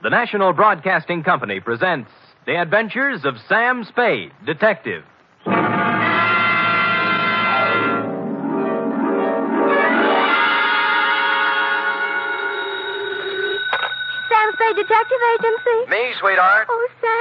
The National Broadcasting Company presents The Adventures of Sam Spade, Detective. Sam Spade Detective Agency? Me, sweetheart. Oh, Sam.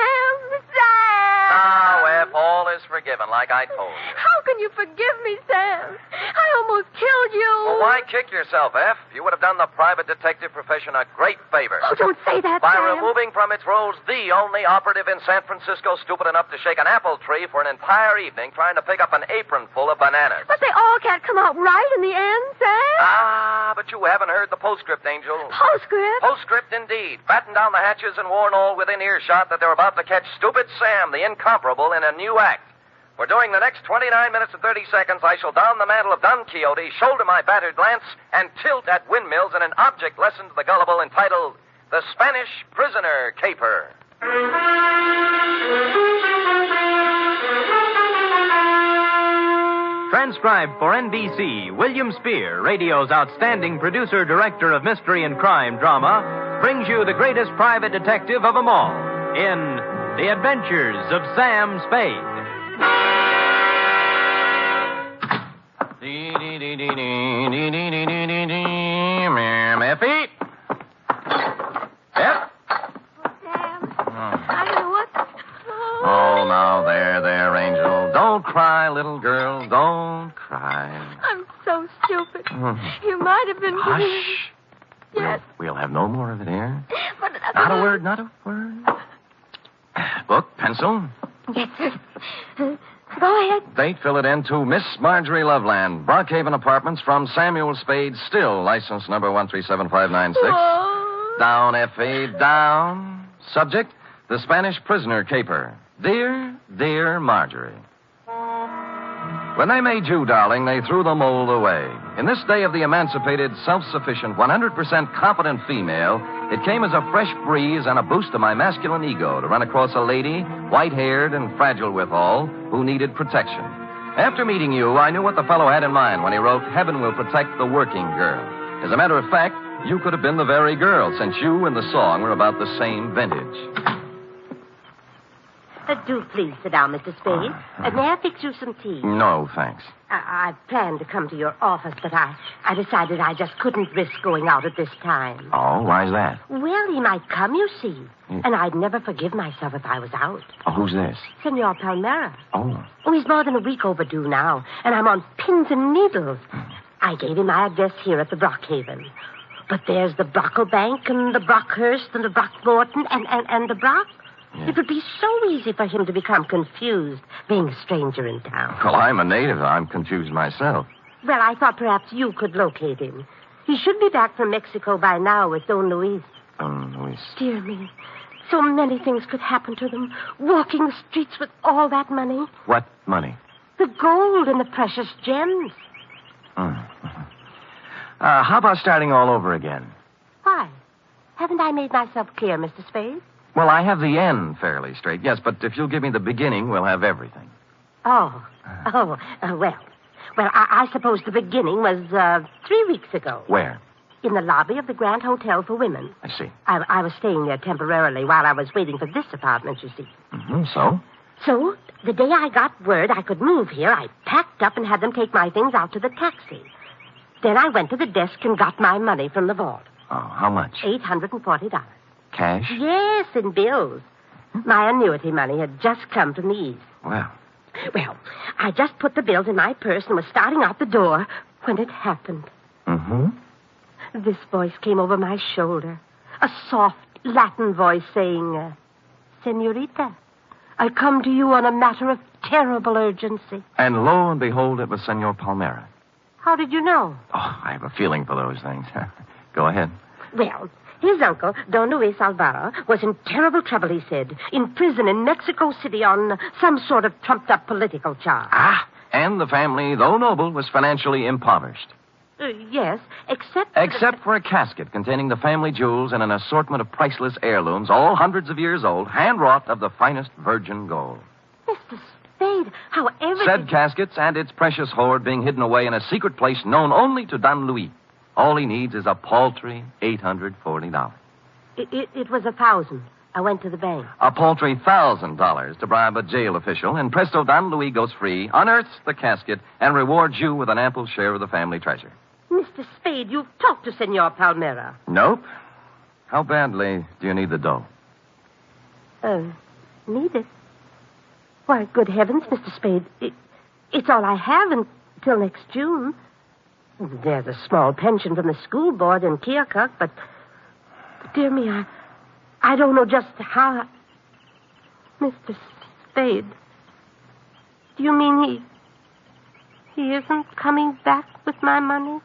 Now, F, all is forgiven, like I told you. How can you forgive me, Sam? I almost killed you. Well, why kick yourself, F? You would have done the private detective profession a great favor. Oh, don't say that, By Sam. removing from its rolls the only operative in San Francisco stupid enough to shake an apple tree for an entire evening trying to pick up an apron full of bananas. But they all can't come out right in the end, Sam. Ah, but you haven't heard the postscript, Angel. Postscript? Postscript, indeed. Batten down the hatches and warn all within earshot that they're about to catch Stupid Sam, the incomparable, in a new act. For during the next 29 minutes and 30 seconds, I shall don the mantle of Don Quixote, shoulder my battered lance, and tilt at windmills in an object lesson to the gullible entitled The Spanish Prisoner Caper. Transcribed for NBC, William Spear, radio's outstanding producer-director of mystery and crime drama, brings you the greatest private detective of them all in The Adventures of Sam Spade. Effie? Yep. Sam, I don't know what... Oh, now, there, Angel. Don't cry, little girl. Don't cry. I'm so stupid. You might have been... Hush. Yes. We'll have no more of it here. But... Not a word, not a word. Book, pencil. Yes, sir. Go ahead. Date, fill it in to Miss Marjorie Loveland, Brockhaven Apartments, from Samuel Spade, still license number 1375596. Oh. Down, F.A., down. Subject, the Spanish prisoner caper. Dear Marjorie. When they made you, darling, they threw the mold away. In this day of the emancipated, self-sufficient, 100% competent female, it came as a fresh breeze and a boost to my masculine ego to run across a lady, white-haired and fragile withal, who needed protection. After meeting you, I knew what the fellow had in mind when he wrote, Heaven will protect the working girl. As a matter of fact, you could have been the very girl, since you and the song were about the same vintage. Do please sit down, Mr. Spade. May I fix you some tea? No, thanks. I planned to come to your office, but I decided I just couldn't risk going out at this time. Oh, why's that? Well, he might come, you see. And I'd never forgive myself if I was out. Oh, who's this? Senor Palmera. Oh. Oh, he's more than a week overdue now, and I'm on pins and needles. I gave him my address here at the Brockhaven. But there's the Brocklebank and the Brockhurst and the Brockmorton and the Brock. Yeah. It would be so easy for him to become confused, being a stranger in town. Well, I'm a native. I'm confused myself. Well, I thought perhaps you could locate him. He should be back from Mexico by now with Don Luis. Don Luis? Dear me. So many things could happen to them. Walking the streets with all that money. What money? The gold and the precious gems. How about starting all over again? Why? Haven't I made myself clear, Mr. Spade? Well, I have the end fairly straight, yes, but if you'll give me the beginning, we'll have everything. Well, I suppose the beginning was 3 weeks ago. Where? In the lobby of the Grand Hotel for Women. I see. I was staying there temporarily while I was waiting for this apartment, you see. So? So, the day I got word I could move here, I packed up and had them take my things out to the taxi. Then I went to the desk and got my money from the vault. Oh, how much? $840. Cash? Yes, in bills. My annuity money had just come from the East. Well, I just put the bills in my purse and was starting out the door when it happened. This voice came over my shoulder. A soft Latin voice saying, Senorita, I come to you on a matter of terrible urgency. And lo and behold, it was Senor Palmera. How did you know? Oh, I have a feeling for those things. Go ahead. Well, his uncle, Don Luis Alvaro, was in terrible trouble, he said. In prison in Mexico City on some sort of trumped-up political charge. And the family, though noble, was financially impoverished. Yes, except... Except for a casket containing the family jewels and an assortment of priceless heirlooms, all hundreds of years old, hand-wrought of the finest virgin gold. Mr. Spade, how everything... Said caskets and its precious hoard being hidden away in a secret place known only to Don Luis. All he needs is a paltry $840. It was $1,000. I went to the bank. A paltry $1,000 to bribe a jail official, and presto, Don Luis goes free, unearths the casket, and rewards you with an ample share of the family treasure. Mr. Spade, you've talked to Senor Palmera. Nope. How badly do you need the dough? Need it? Why, good heavens, Mr. Spade. It's all I have until next June. There's a small pension from the school board in Keokuk, but dear me, I don't know just how... Mr. Spade, do you mean he isn't coming back with my money?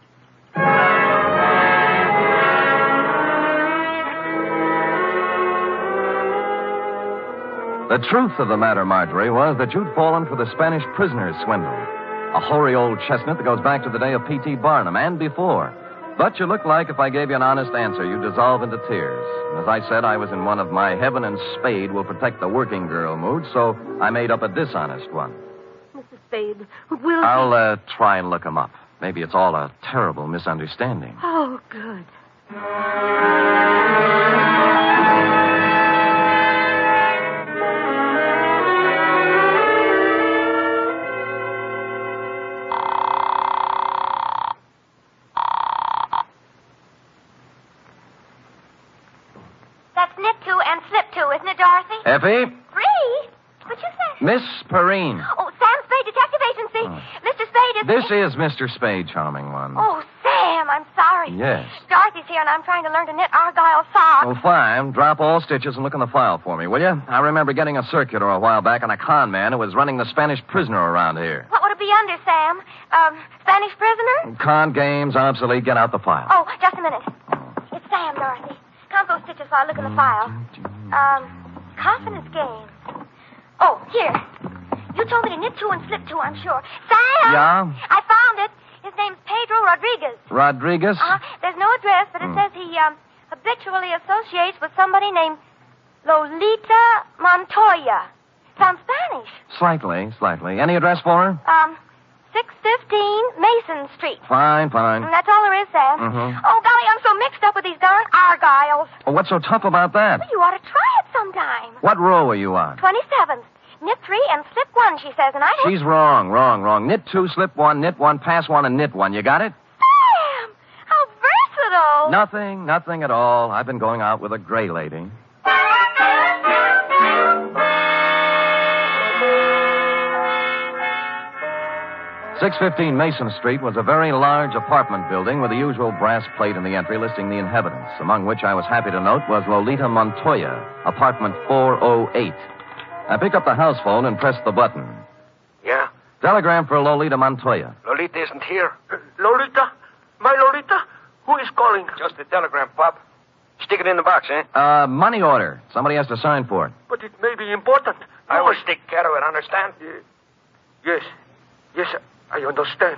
The truth of the matter, Marjorie, was that you'd fallen for the Spanish prisoner's swindle. A hoary old chestnut that goes back to the day of P.T. Barnum and before. But you look like if I gave you an honest answer, you'd dissolve into tears. And as I said, I was in one of my heaven and Spade will protect the working girl moods, so I made up a dishonest one. Mr. Spade, will I'll try and look him up. Maybe it's all a terrible misunderstanding. Oh, good. That's knit to and slip to, isn't it, Dorothy? Effie? Free? What'd you say? Miss Perrine. Oh, Sam Spade, Detective Agency. Mr. Spade is... This is Mr. Spade, charming one. Oh, Sam, I'm sorry. Yes. Dorothy's here, and I'm trying to learn to knit Argyle socks. Well, fine. Drop all stitches and look in the file for me, will you? I remember getting a circular a while back on a con man who was running the Spanish prisoner around here. What would it be under, Sam? Spanish prisoner? Con games, obsolete. Get out the file. Oh, just a minute. It's Sam, Dorothy. Count those stitches while I look in the file. Confidence games. Oh, here. You told me to knit to and slip to, I'm sure. Sam! Yeah? I found it. His name's Pedro Rodriguez. Rodriguez? There's no address, but it says he habitually associates with somebody named Lolita Montoya. Sounds Spanish. Slightly. Any address for her? 615 Mason Street. Fine. And that's all there is, Sam. Mhm. Oh, golly, I'm so mixed up with these darn Argyles. Well, what's so tough about that? Well, you ought to try it sometime. What row are you on? 27th. Knit 3 and slip 1, she says, and I... She's wrong. Knit 2, slip 1, knit 1, pass 1, and knit 1. You got it? Sam! How versatile! Nothing at all. I've been going out with a gray lady. .615 Mason Street was a very large apartment building with the usual brass plate in the entry listing the inhabitants, among which I was happy to note was Lolita Montoya, apartment 408. I picked up the house phone and pressed the button. Yeah? Telegram for Lolita Montoya. Lolita isn't here. Lolita? My Lolita? Who is calling? Just a telegram, Pop. Stick it in the box, eh? Money order. Somebody has to sign for it. But it may be important. I will take care of it, understand? Yes, I understand.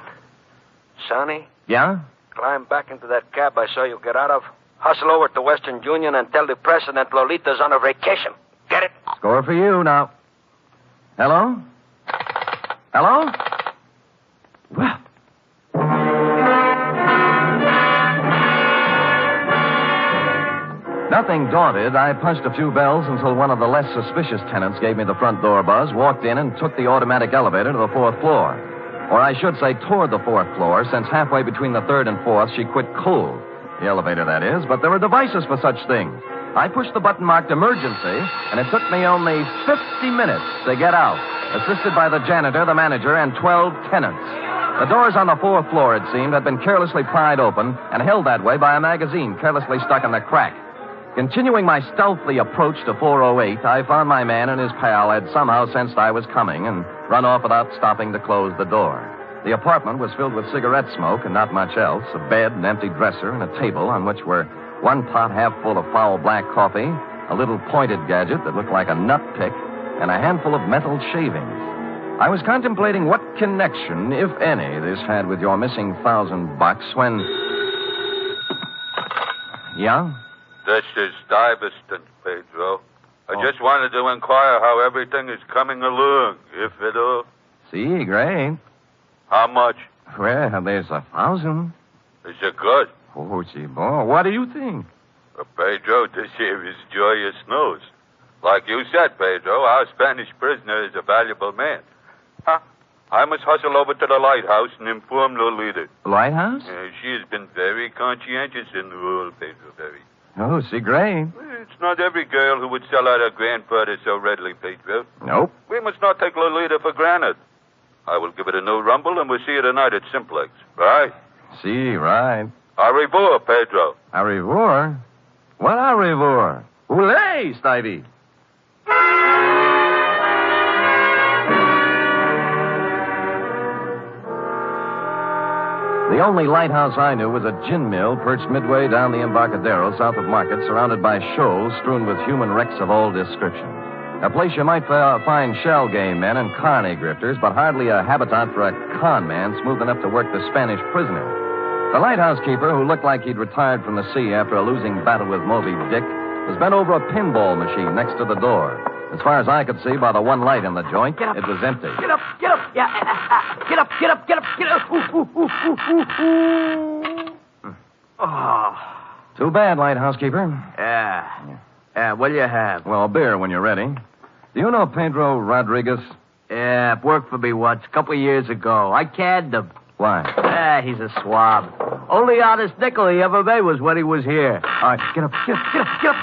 Sonny, Yeah? climb back into that cab I saw you get out of. Hustle over to Western Union and tell the president Lolita's on a vacation. Get it? Score for you now. Hello? Well. Nothing daunted, I punched a few bells until one of the less suspicious tenants gave me the front door buzz, walked in, and took the automatic elevator to the 4th floor. Or I should say toward the 4th floor, since halfway between the 3rd and 4th, she quit cold. The elevator, that is, but there are devices for such things. I pushed the button marked emergency, and it took me only 50 minutes to get out, assisted by the janitor, the manager, and 12 tenants. The doors on the 4th floor, it seemed, had been carelessly pried open and held that way by a magazine carelessly stuck in the crack. Continuing my stealthy approach to 408, I found my man and his pal had somehow sensed I was coming and run off without stopping to close the door. The apartment was filled with cigarette smoke and not much else, a bed, an empty dresser, and a table on which were one pot half full of foul black coffee, a little pointed gadget that looked like a nut pick, and a handful of metal shavings. I was contemplating what connection, if any, this had with your missing $1,000 when... Yeah? This is Stuyvesant, Pedro. I just wanted to inquire how everything is coming along, if at all. See, great. How much? Well, there's $1,000. Is it good? Oh, gee, boy, what do you think? Pedro, this here is joyous news. Like you said, Pedro, our Spanish prisoner is a valuable man. Huh? I must hustle over to the lighthouse and inform Lolita. Lighthouse? She has been very conscientious in the role, Pedro, very. Oh, see, great. It's not every girl who would sell out her grandfather so readily, Pedro. Nope. We must not take Lolita for granted. I will give it a new rumble, and we'll see you tonight at Simplex. Right? See, right. Au revoir, Pedro. Au revoir? What au revoir? Oulé, Stivey. The only lighthouse I knew was a gin mill perched midway down the Embarcadero south of Market, surrounded by shoals strewn with human wrecks of all description. A place you might find shell game men and carny grifters, but hardly a habitat for a con man smooth enough to work the Spanish prisoner. The lighthouse keeper, who looked like he'd retired from the sea after a losing battle with Moby Dick, was bent over a pinball machine next to the door. As far as I could see by the one light in the joint, it was empty. Get up, get up. Yeah, get up, get up, get up, get up. Oh. Too bad, lighthouse keeper. Yeah, what'll you have? Well, beer when you're ready. Do you know Pedro Rodriguez? Yeah, worked for me once, a couple of years ago. I canned him. Why? He's a swab. Only honest nickel he ever made was when he was here. All right, get up, get up, get up, get up.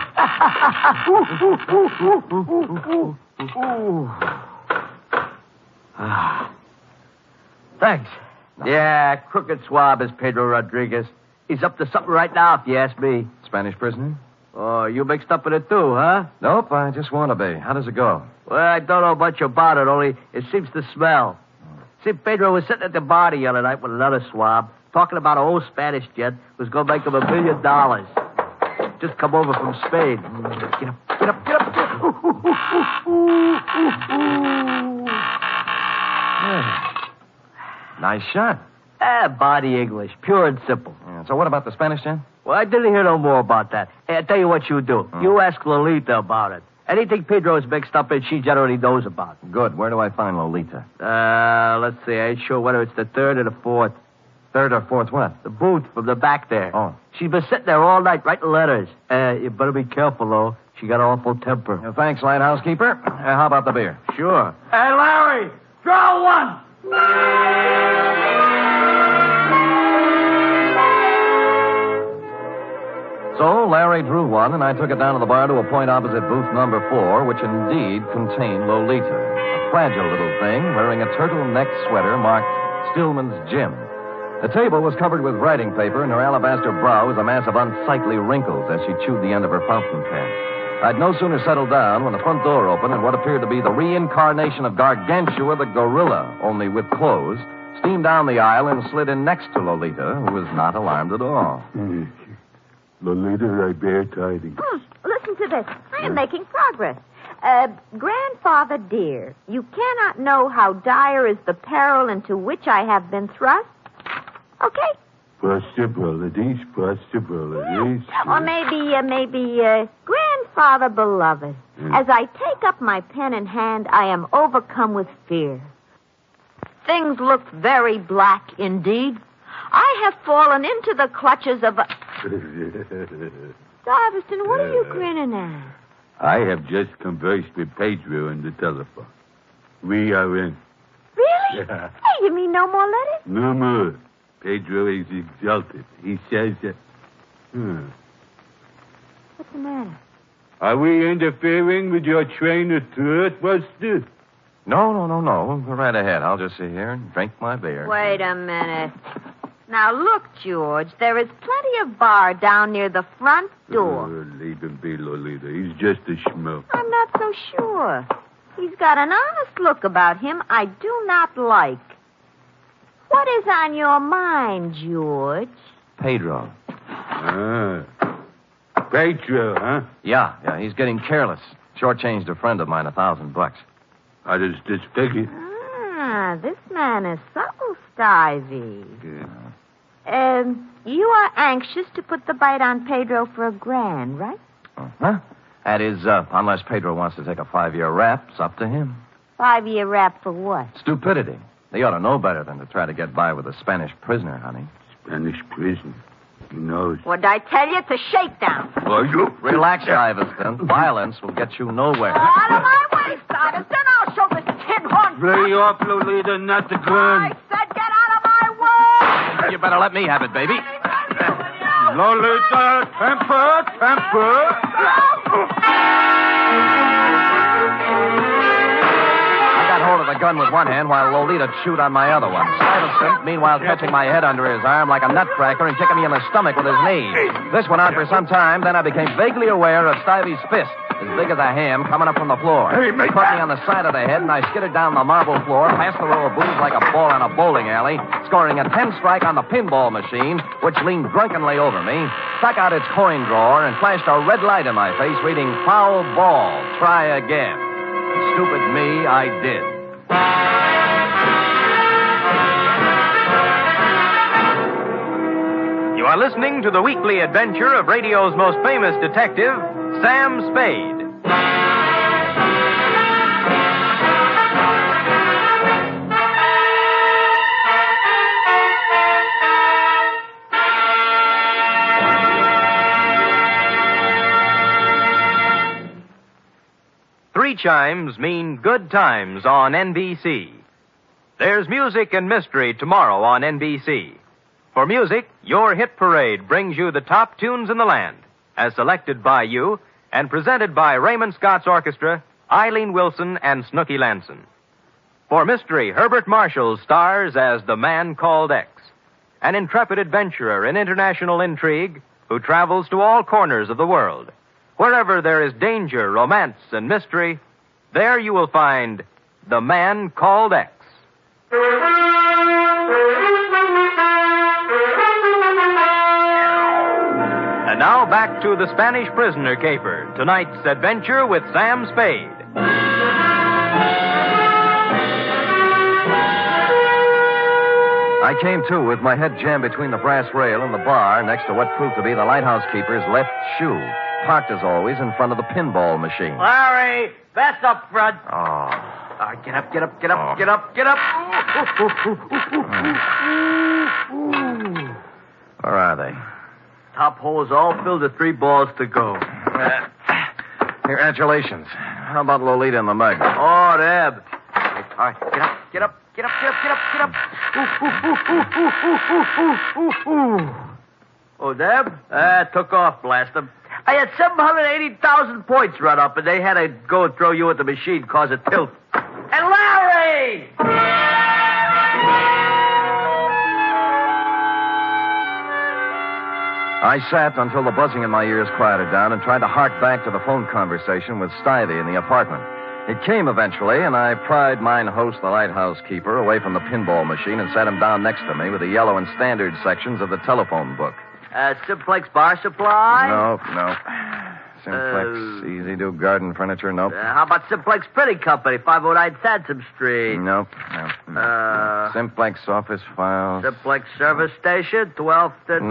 Thanks. Yeah, crooked swab is Pedro Rodriguez. He's up to something right now, if you ask me. Spanish prisoner? Oh, you mixed up in it too, huh? Nope, I just want to be. How does it go? Well, I don't know much about it, only it seems to smell. See, Pedro was sitting at the bar the other night with another swab, talking about an old Spanish gent who's going to make him $1 million. Just come over from Spain. Get up, get up, get up. Nice shot. Body English, pure and simple. Yeah, so what about the Spanish gent? Well, I didn't hear no more about that. Hey, I'll tell you what you do. You ask Lolita about it. Anything Pedro is mixed up in, she generally knows about. Good. Where do I find Lolita? Let's see. I ain't sure whether it's the third or the fourth. Third or fourth what? The booth from the back there. Oh. She's been sitting there all night writing letters. You better be careful, though. She got an awful temper. Thanks, lighthouse keeper. How about the beer? Sure. Hey, Larry, draw one. So Larry drew one, and I took it down to the bar to a point opposite booth number 4, which indeed contained Lolita, a fragile little thing wearing a turtleneck sweater marked Stillman's Gym. The table was covered with writing paper, and her alabaster brow was a mass of unsightly wrinkles as she chewed the end of her fountain pen. I'd no sooner settled down when the front door opened and what appeared to be the reincarnation of Gargantua the gorilla, only with clothes, steamed down the aisle and slid in next to Lolita, who was not alarmed at all. Lolita, I bear tidings. Listen to this. I am making progress. Grandfather dear, you cannot know how dire is the peril into which I have been thrust. Okay? Possibilities. Or maybe, Grandfather beloved. As I take up my pen in hand, I am overcome with fear. Things look very black indeed. I have fallen into the clutches of a... Stuyvesant, what are you grinning at? I have just conversed with Pedro on the telephone. We are in. Really? Yeah. Hey, you mean no more letters? No more. Pedro is exalted. He says that... What's the matter? Are we interfering with your train of thought, Buster? No. Go right ahead. I'll just sit here and drink my beer. Wait a minute. Now, look, George, there is plenty of bar down near the front door. Leave him be, Lolita. He's just a schmuck. I'm not so sure. He's got an honest look about him I do not like. What is on your mind, George? Pedro. Pedro, huh? Yeah, he's getting careless. Shortchanged a friend of mine $1,000. How does this figure? This man is subtle, Stivey. Yeah. You are anxious to put the bite on Pedro for $1,000, right? Huh? That is, unless Pedro wants to take a 5-year rap, it's up to him. 5-year rap for what? Stupidity. They ought to know better than to try to get by with a Spanish prisoner, honey. Spanish prisoner? Nose. What'd I tell you? It's a shakedown. Are you? Relax, Stuyvesant. Violence will get you nowhere. Out of my way, Stuyvesant. I'll show this tin horn. Lay off, Lolita, not the gun. I said get out of my way. You better let me have it, baby. Lolita, temper. I got hold of the gun with one hand while Lolita chewed on my other one. Stuyvesant, meanwhile, catching my head under his arm like a nutcracker and kicking me in the stomach with his knee. This went on for some time, then I became vaguely aware of Stuyvesant's fist, as big as a ham, coming up from the floor. He caught me on the side of the head, and I skidded down the marble floor, past the row of booths like a ball on a bowling alley, scoring a 10-strike on the pinball machine, which leaned drunkenly over me, stuck out its coin drawer, and flashed a red light in my face, reading, "Foul ball, try again." Stupid me, I did. You are listening to the weekly adventure of radio's most famous detective, Sam Spade. Three chimes mean good times on NBC. There's music and mystery tomorrow on NBC. For music, your hit parade brings you the top tunes in the land, as selected by you and presented by Raymond Scott's Orchestra, Eileen Wilson, and Snooky Lanson. For mystery, Herbert Marshall stars as the Man Called X, an intrepid adventurer in international intrigue who travels to all corners of the world. Wherever there is danger, romance, and mystery, there you will find the Man Called X. And now back to the Spanish Prisoner Caper, tonight's adventure with Sam Spade. I came to with my head jammed between the brass rail and the bar next to what proved to be the lighthouse keeper's left shoe, parked as always in front of the pinball machine. Larry, that's up front. Oh. All right, get up. Where are they? Top hole is all filled with 3 balls to go. Congratulations. How about Lolita and the mug? Oh, Deb. All right, get up. Oh, Deb? Took off, blast 'em. I had 780,000 points run up, and they had to go and throw you at the machine, cause a tilt. And Larry! I sat until the buzzing in my ears quieted down and tried to hark back to the phone conversation with Stivey in the apartment. It came eventually, and I pried mine host, the lighthouse keeper, away from the pinball machine and sat him down next to me with the yellow and standard sections of the telephone book. Simplex Bar Supply? No. Simplex, Easy Do Garden Furniture, nope. How about Simplex Printing Company, 509 Sansom Street? Nope. Simplex Office Files. Simplex Service Station, 12th and...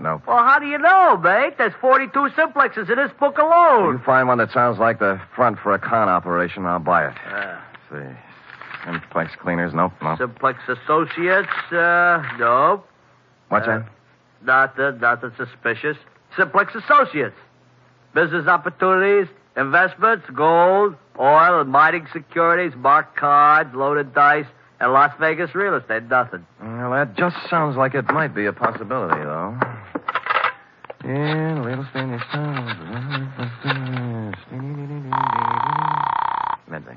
Nope. Well, how do you know, mate? There's 42 Simplexes in this book alone. You find one that sounds like the front for a con operation, I'll buy it. Let's see. Simplex Cleaners, nope. Simplex Associates, nope. What's that? Nothing suspicious. Simplex Associates. Business opportunities, investments, gold, oil, and mining securities, marked cards, loaded dice, and Las Vegas real estate. Nothing. Well, that just sounds like it might be a possibility, though. Yeah, real estate. Medley.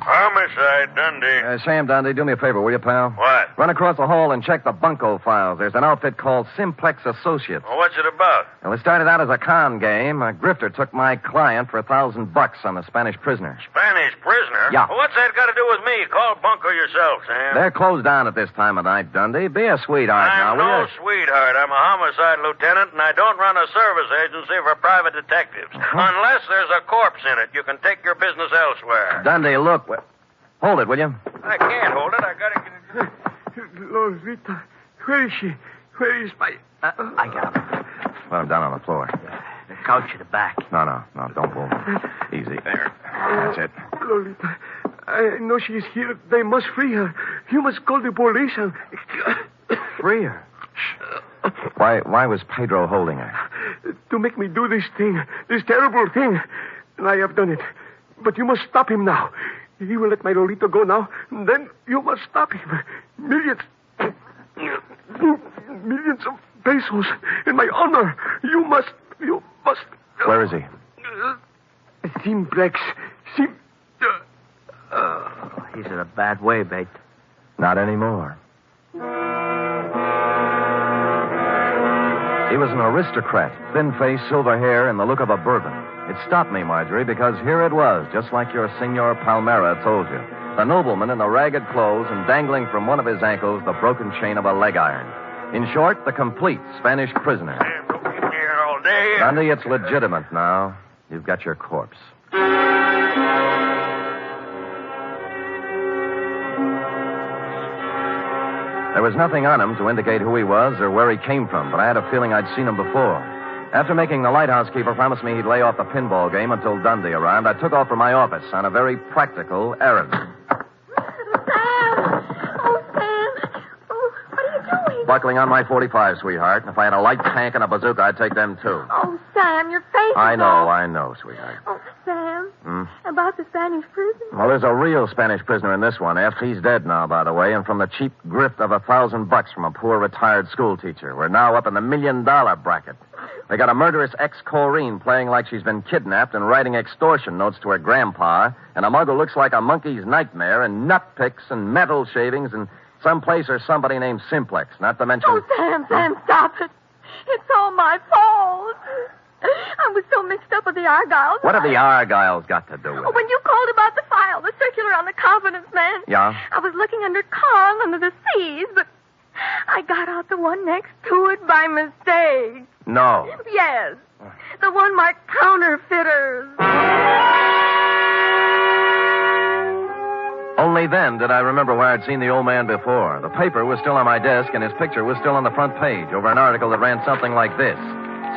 Homicide, Dundee. Sam Dundee, do me a favor, will you, pal? What? Run across the hall and check the bunco files. There's an outfit called Simplex Associates. Well, what's it about? Well, it started out as a con game. A grifter took my client for $1,000 on the Spanish Prisoner. Spanish prisoner? Yeah. Well, what's that got to do with me? Call Bunko yourself, Sam. They're closed down at this time of night, Dundee. Be a sweetheart now, I'm will no you? sweetheart. I'm a homicide lieutenant, and I don't run a service agency for private detectives. Unless there's a corpse in it. You can take your business elsewhere. Dundee, look. Hold it, will you? I can't hold it. I got to get it. Lolita, where is she? Where is my... I got him. Put him down on the floor. The couch in the back. No, don't move. Easy. There. That's it. Lolita, I know she is here. They must free her. You must call the police and... Free her? Why was Pedro holding her? To make me do this thing, this terrible thing. And I have done it. But you must stop him now. He will let my Lolita go now. And then you must stop him. Millions of pesos and my honor. You must. Where is he? Simplex. He's in a bad way, mate. Not anymore. He was an aristocrat, thin face, silver hair, and the look of a Bourbon. It stopped me, Marjorie, because here it was, just like your Senor Palmera told you. The nobleman in the ragged clothes and dangling from one of his ankles the broken chain of a leg iron. In short, the complete Spanish prisoner. Dundee, it's legitimate now. You've got your corpse. There was nothing on him to indicate who he was or where he came from, but I had a feeling I'd seen him before. After making the lighthouse keeper promise me he'd lay off the pinball game until Dundee arrived, I took off for my office on a very practical errand. Sam! Oh, Sam! Oh, what are you doing? Buckling on my .45, sweetheart. And if I had a light tank and a bazooka, I'd take them, too. Oh, Sam, your face is I all... know, sweetheart. Oh, Sam. About the Spanish prison? Well, there's a real Spanish prisoner in this one, F. He's dead now, by the way, and from the cheap grift of $1,000 from a poor retired school teacher. We're now up in the $1 million bracket. They got a murderous ex-Corrine playing like she's been kidnapped and writing extortion notes to her grandpa, and a mug who looks like a monkey's nightmare, and nut picks and metal shavings, and someplace or somebody named Simplex, not to mention... Oh, Sam, stop it. It's all my fault. I was so mixed up with the Argyles. What have the Argyles got to do with it? When you called about the file, the circular on the confidence man. Yeah? I was looking under Kong under the C's, but I got out the one next to it by mistake. No. Yes. The one marked counterfeiters. Only then did I remember where I'd seen the old man before. The paper was still on my desk, and his picture was still on the front page over an article that ran something like this.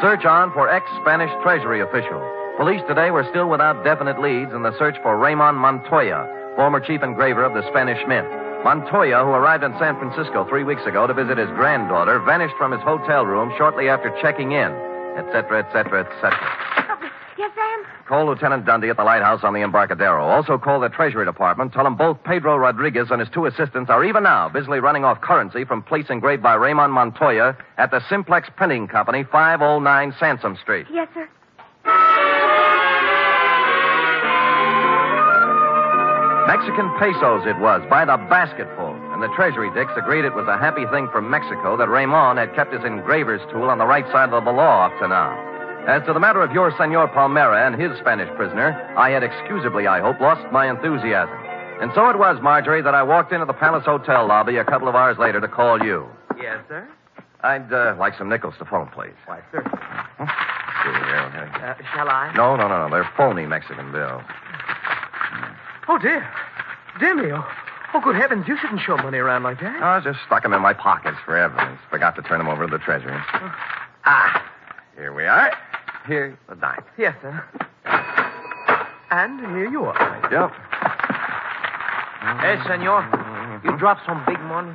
Search on for ex-Spanish Treasury official. Police today were still without definite leads in the search for Raymond Montoya, former chief engraver of the Spanish Mint. Montoya, who arrived in San Francisco 3 weeks ago to visit his granddaughter, vanished from his hotel room shortly after checking in, etc., etc., etc. Yes, Sam? Call Lieutenant Dundee at the lighthouse on the Embarcadero. Also call the Treasury Department. Tell them both Pedro Rodriguez and his two assistants are even now busily running off currency from plates engraved by Raymond Montoya at the Simplex Printing Company, 509 Sansom Street. Yes, sir. Mexican pesos it was, by the basketful. And the Treasury dicks agreed it was a happy thing for Mexico that Raymond had kept his engraver's tool on the right side of the law up to now. As to the matter of your Senor Palmera and his Spanish prisoner, I had excusably, I hope, lost my enthusiasm. And so it was, Marjorie, that I walked into the Palace Hotel lobby a couple of hours later to call you. Yes, sir? I'd like some nickels to phone, please. Why, sir. Shall I? No. They're phony Mexican bills. Oh, dear. Dear me. Oh, good heavens. You shouldn't show money around like that. I just stuck them in my pockets for evidence. Forgot to turn them over to the Treasury. Here we are. Here's the dime. Yes, sir. And here you are. Yep. Hey, senor. You dropped some big money.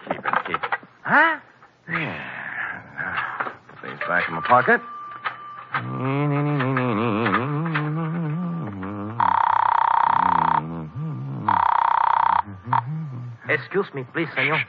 Keep it. Huh? Yeah. Put these back in my pocket. Excuse me, please, senor.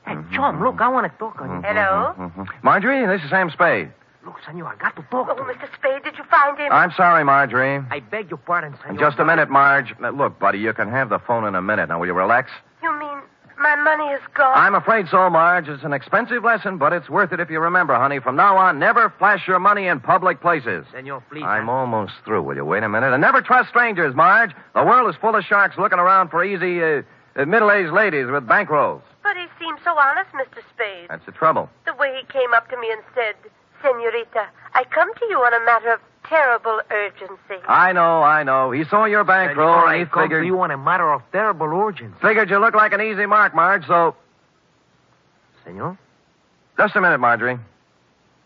Hey, Chum, look, I want to talk on you. Hello? Marjorie, this is Sam Spade. Look, senor, I got to talk to Oh, you. Mr. Spade, did you find him? I'm sorry, Marjorie. I beg your pardon, senor. Just a minute, Marge. Now, look, buddy, you can have the phone in a minute. Now, will you relax? You mean my money is gone? I'm afraid so, Marge. It's an expensive lesson, but it's worth it if you remember, honey. From now on, never flash your money in public places. Senor, please. I'm almost through. Will you wait a minute? And never trust strangers, Marge. The world is full of sharks looking around for easy, middle-aged ladies with bankrolls. But he seemed so honest, Mr. Spade. That's the trouble. The way he came up to me and said, Senorita, I come to you on a matter of terrible urgency. I know. He saw your bankroll, Senor, and he I come figured... to you on a matter of terrible urgency. Figured you look like an easy mark, Marge, so... Senor? Just a minute, Marjorie.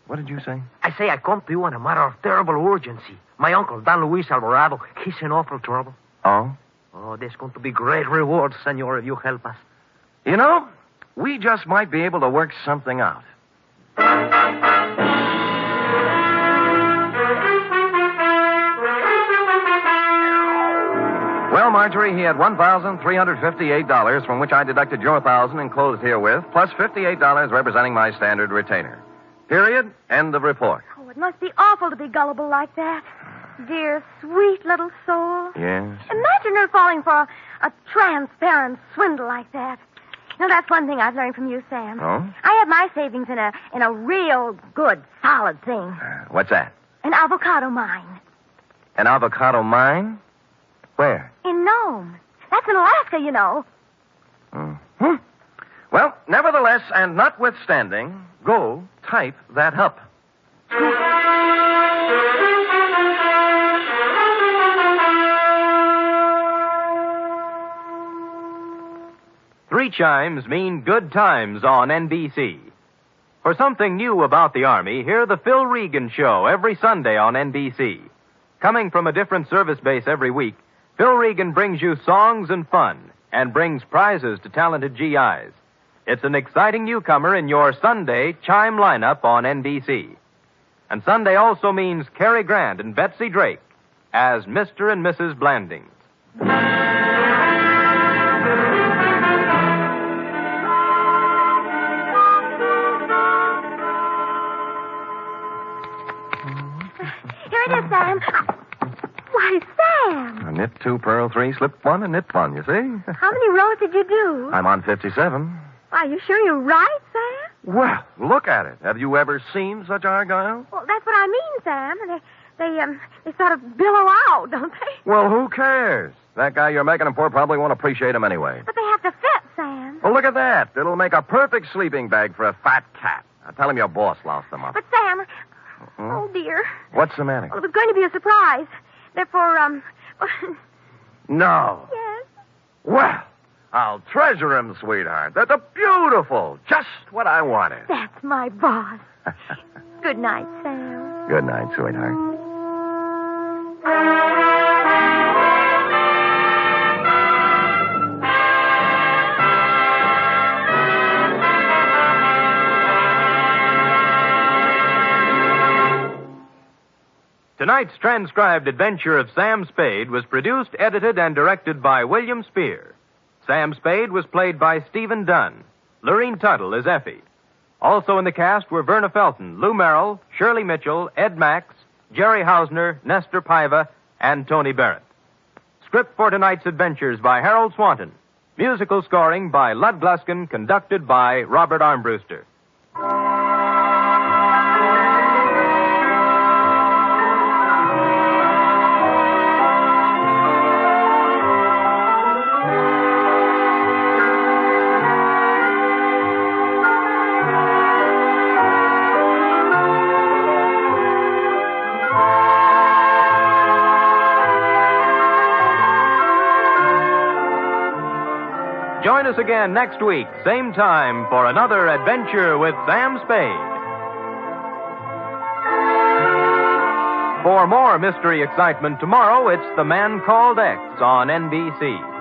What did you say? I say I come to you on a matter of terrible urgency. My uncle, Don Luis Alvarado, he's in awful trouble. Oh? Oh, there's going to be great rewards, senor, if you help us. You know, we just might be able to work something out. Well, Marjorie, he had $1,358, from which I deducted your $1,000 enclosed herewith, plus $58 representing my standard retainer. Period. End of report. Oh, it must be awful to be gullible like that. Dear, sweet little soul. Yes. Imagine her falling for a transparent swindle like that. You know, that's one thing I've learned from you, Sam. Oh? I have my savings in a real good, solid thing. What's that? An avocado mine. An avocado mine? Where? In Nome. That's in Alaska, you know. Mm-hmm. Well, nevertheless, and notwithstanding, go type that up. Three chimes mean good times on NBC. For something new about the Army, hear the Phil Regan Show every Sunday on NBC. Coming from a different service base every week, Phil Regan brings you songs and fun and brings prizes to talented GIs. It's an exciting newcomer in your Sunday chime lineup on NBC. And Sunday also means Cary Grant and Betsy Drake as Mr. and Mrs. Blandings. Here it is, Sam. Why, Sam. A knit 2, purl 3, slip 1, and knit 1, you see? How many rows did you do? I'm on 57. Are you sure you're right, Sam? Well, look at it. Have you ever seen such argyle? Well, that's what I mean, Sam. They sort of billow out, don't they? Well, who cares? That guy you're making them for probably won't appreciate him anyway. But they have to fit, Sam. Well, look at that. It'll make a perfect sleeping bag for a fat cat. Now, tell him your boss lost them up. But, Sam, oh, dear. What's the matter? Well, it was going to be a surprise. They're for, No. Yes? Well, I'll treasure them, sweetheart. They're beautiful. Just what I wanted. That's my boss. Good night, Sam. Good night, sweetheart. Tonight's transcribed adventure of Sam Spade was produced, edited, and directed by William Spear. Sam Spade was played by Stephen Dunn. Lurene Tuttle is Effie. Also in the cast were Verna Felton, Lou Merrill, Shirley Mitchell, Ed Max, Jerry Hausner, Nestor Paiva, and Tony Barrett. Script for tonight's adventures by Harold Swanton. Musical scoring by Lud Gluskin, conducted by Robert Armbruster. Join us again next week, same time, for another adventure with Sam Spade. For more mystery excitement tomorrow, it's The Man Called X on NBC.